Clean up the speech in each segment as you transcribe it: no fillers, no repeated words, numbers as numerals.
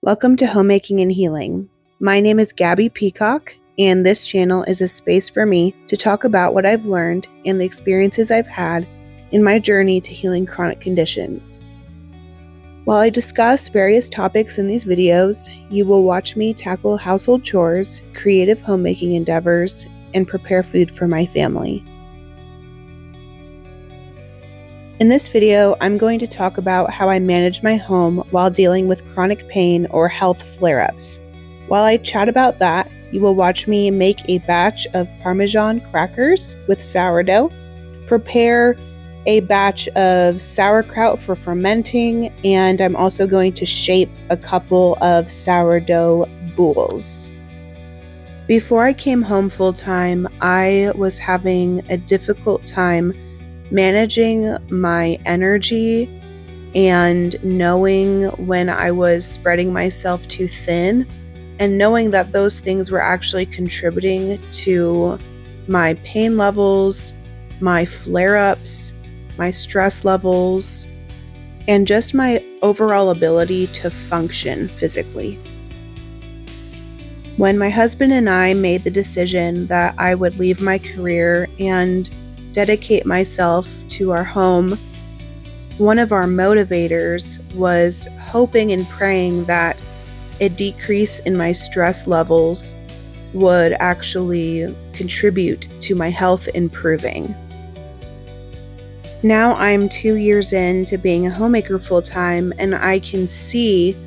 Welcome to Homemaking and Healing. My name is Gabie Peacock, and this channel is a space for me to talk about what I've learned and the experiences I've had in my journey to healing chronic conditions. While I discuss various topics in these videos, you will watch me tackle household chores, creative homemaking endeavors, and prepare food for my family. In this video, I'm going to talk about how I manage my home while dealing with chronic pain or health flare-ups. While I chat about that, you will watch me make a batch of parmesan crackers with sourdough, prepare a batch of sauerkraut for fermenting, and I'm also going to shape a couple of sourdough boules. Before I came home full-time, I was having a difficult time managing my energy and knowing when I was spreading myself too thin, and knowing that those things were actually contributing to my pain levels, my flare-ups, my stress levels, and just my overall ability to function physically. When my husband and I made the decision that I would leave my career and dedicate myself to our home, one of our motivators was hoping and praying that a decrease in my stress levels would actually contribute to my health improving. Now I'm 2 years into being a homemaker full-time, and I can see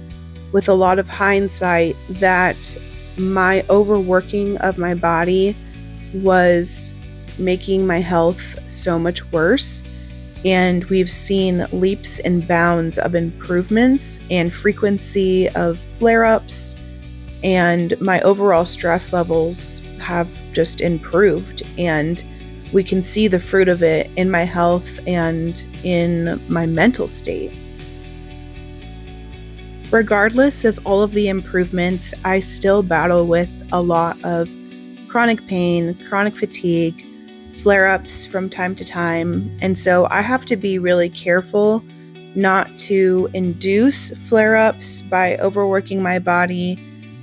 with a lot of hindsight that my overworking of my body was making my health so much worse, and we've seen leaps and bounds of improvements and frequency of flare-ups, and my overall stress levels have just improved, and we can see the fruit of it in my health and in my mental state. Regardless of all of the improvements, I still battle with a lot of chronic pain, chronic fatigue, flare-ups from time to time, and so I have to be really careful not to induce flare-ups by overworking my body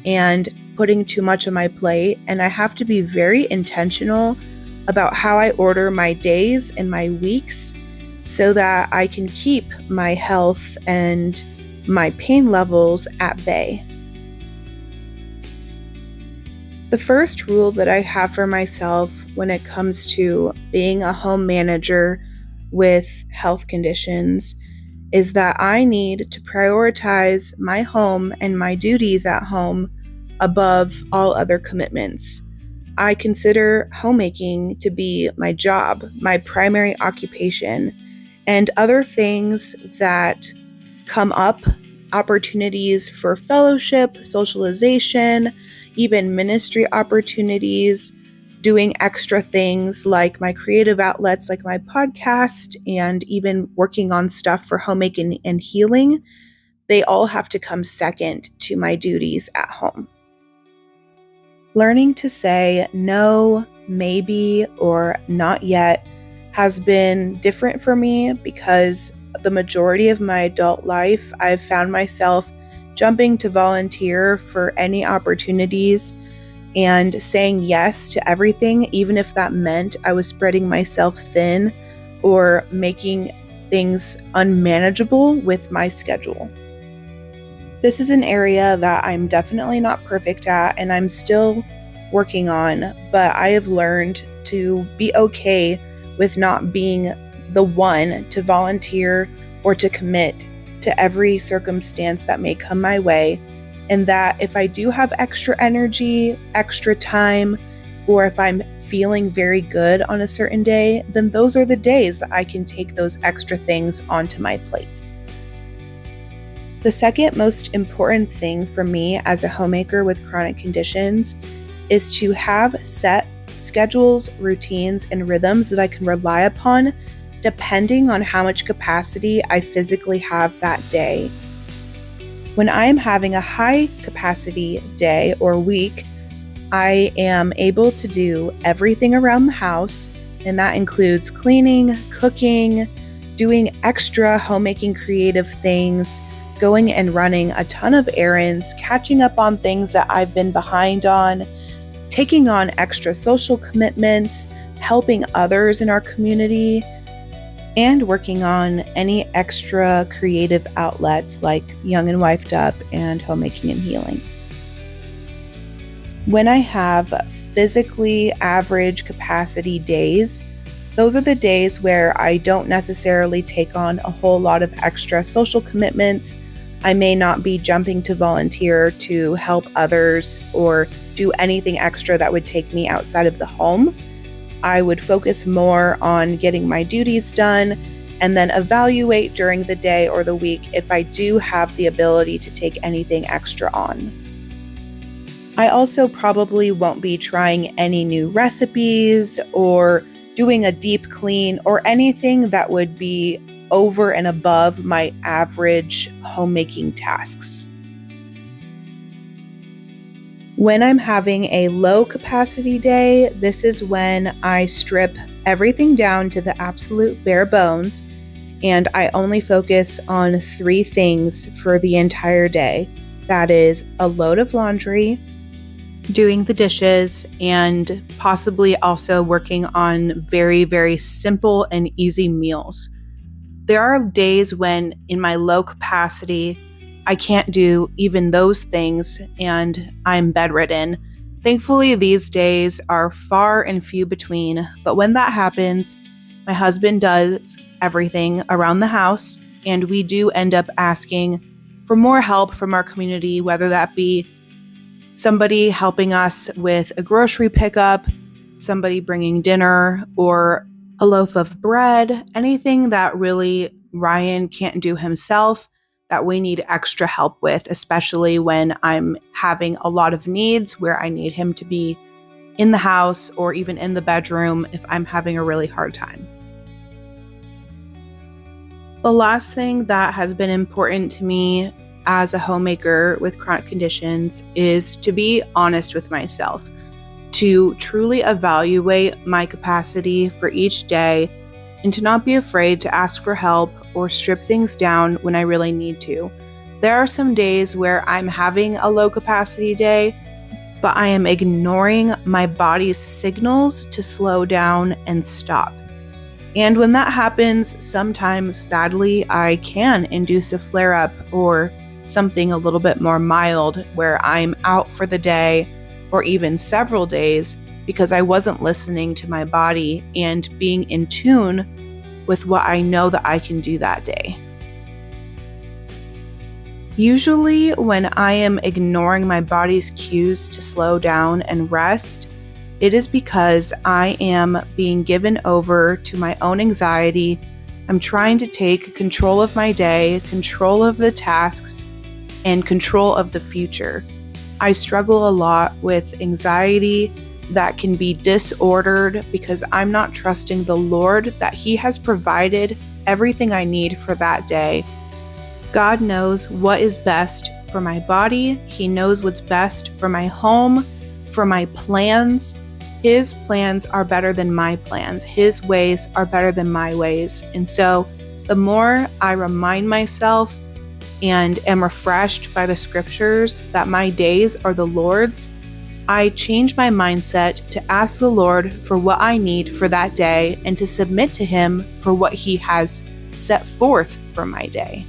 and putting too much on my plate, and I have to be very intentional about how I order my days and my weeks so that I can keep my health and my pain levels at bay. The first rule that I have for myself when it comes to being a home manager with health conditions is that I need to prioritize my home and my duties at home above all other commitments. I consider homemaking to be my job, my primary occupation, and other things that come up, opportunities for fellowship, socialization, even ministry opportunities, doing extra things like my creative outlets like my podcast, and even working on stuff for homemaking and healing, they all have to come second to my duties at home. Learning to say no, maybe, or not yet has been different for me because the majority of my adult life, I've found myself jumping to volunteer for any opportunities and saying yes to everything, even if that meant I was spreading myself thin or making things unmanageable with my schedule. This is an area that I'm definitely not perfect at, and I'm still working on, but I have learned to be okay with not being the one to volunteer or to commit to every circumstance that may come my way, and that if I do have extra energy, extra time, or if I'm feeling very good on a certain day, then those are the days that I can take those extra things onto my plate. The second most important thing for me as a homemaker with chronic conditions is to have set schedules, routines, and rhythms that I can rely upon depending on how much capacity I physically have that day. When I am having a high capacity day or week, I am able to do everything around the house, and that includes cleaning, cooking, doing extra homemaking creative things, going and running a ton of errands, catching up on things that I've been behind on, taking on extra social commitments, helping others in our community, and working on any extra creative outlets like Young and Wifed Up and Homemaking and Healing. When I have physically average capacity days, those are the days where I don't necessarily take on a whole lot of extra social commitments. I may not be jumping to volunteer to help others or do anything extra that would take me outside of the home. I would focus more on getting my duties done and then evaluate during the day or the week if I do have the ability to take anything extra on. I also probably won't be trying any new recipes or doing a deep clean or anything that would be over and above my average homemaking tasks. When I'm having a low capacity day, this is when I strip everything down to the absolute bare bones, and I only focus on 3 things for the entire day. That is a load of laundry, doing the dishes, and possibly also working on very, very simple and easy meals. There are days when in my low capacity, I can't do even those things and I'm bedridden. Thankfully, these days are far and few between, but when that happens, my husband does everything around the house, and we do end up asking for more help from our community, whether that be somebody helping us with a grocery pickup, somebody bringing dinner, or a loaf of bread, anything that really Ryan can't do himself that we need extra help with, especially when I'm having a lot of needs where I need him to be in the house or even in the bedroom if I'm having a really hard time. The last thing that has been important to me as a homemaker with chronic conditions is to be honest with myself, to truly evaluate my capacity for each day, and to not be afraid to ask for help or strip things down when I really need to. There are some days where I'm having a low capacity day, but I am ignoring my body's signals to slow down and stop. And when that happens, sometimes, sadly, I can induce a flare-up or something a little bit more mild where I'm out for the day or even several days because I wasn't listening to my body and being in tune with what I know that I can do that day. Usually, when I am ignoring my body's cues to slow down and rest, it is because I am being given over to my own anxiety. I'm trying to take control of my day, control of the tasks, and control of the future. I struggle a lot with anxiety that can be disordered because I'm not trusting the Lord that He has provided everything I need for that day. God knows what is best for my body. He knows what's best for my home, for my plans. His plans are better than my plans. His ways are better than my ways. And so the more I remind myself and am refreshed by the scriptures that my days are the Lord's, I change my mindset to ask the Lord for what I need for that day and to submit to Him for what He has set forth for my day.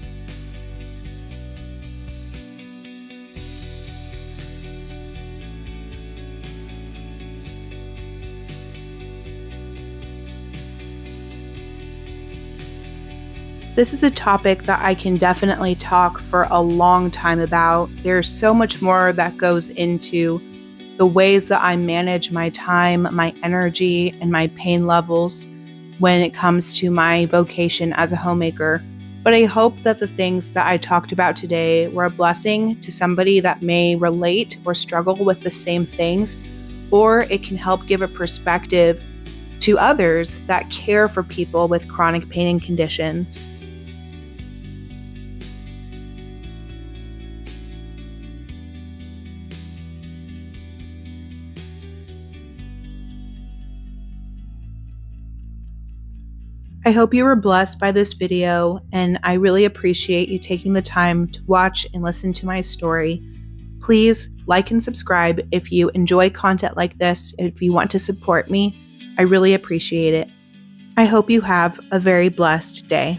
This is a topic that I can definitely talk for a long time about. There's so much more that goes into the ways that I manage my time, my energy, and my pain levels when it comes to my vocation as a homemaker. But I hope that the things that I talked about today were a blessing to somebody that may relate or struggle with the same things, or it can help give a perspective to others that care for people with chronic pain and conditions. I hope you were blessed by this video, and I really appreciate you taking the time to watch and listen to my story. Please like and subscribe if you enjoy content like this. If you want to support me, I really appreciate it. I hope you have a very blessed day.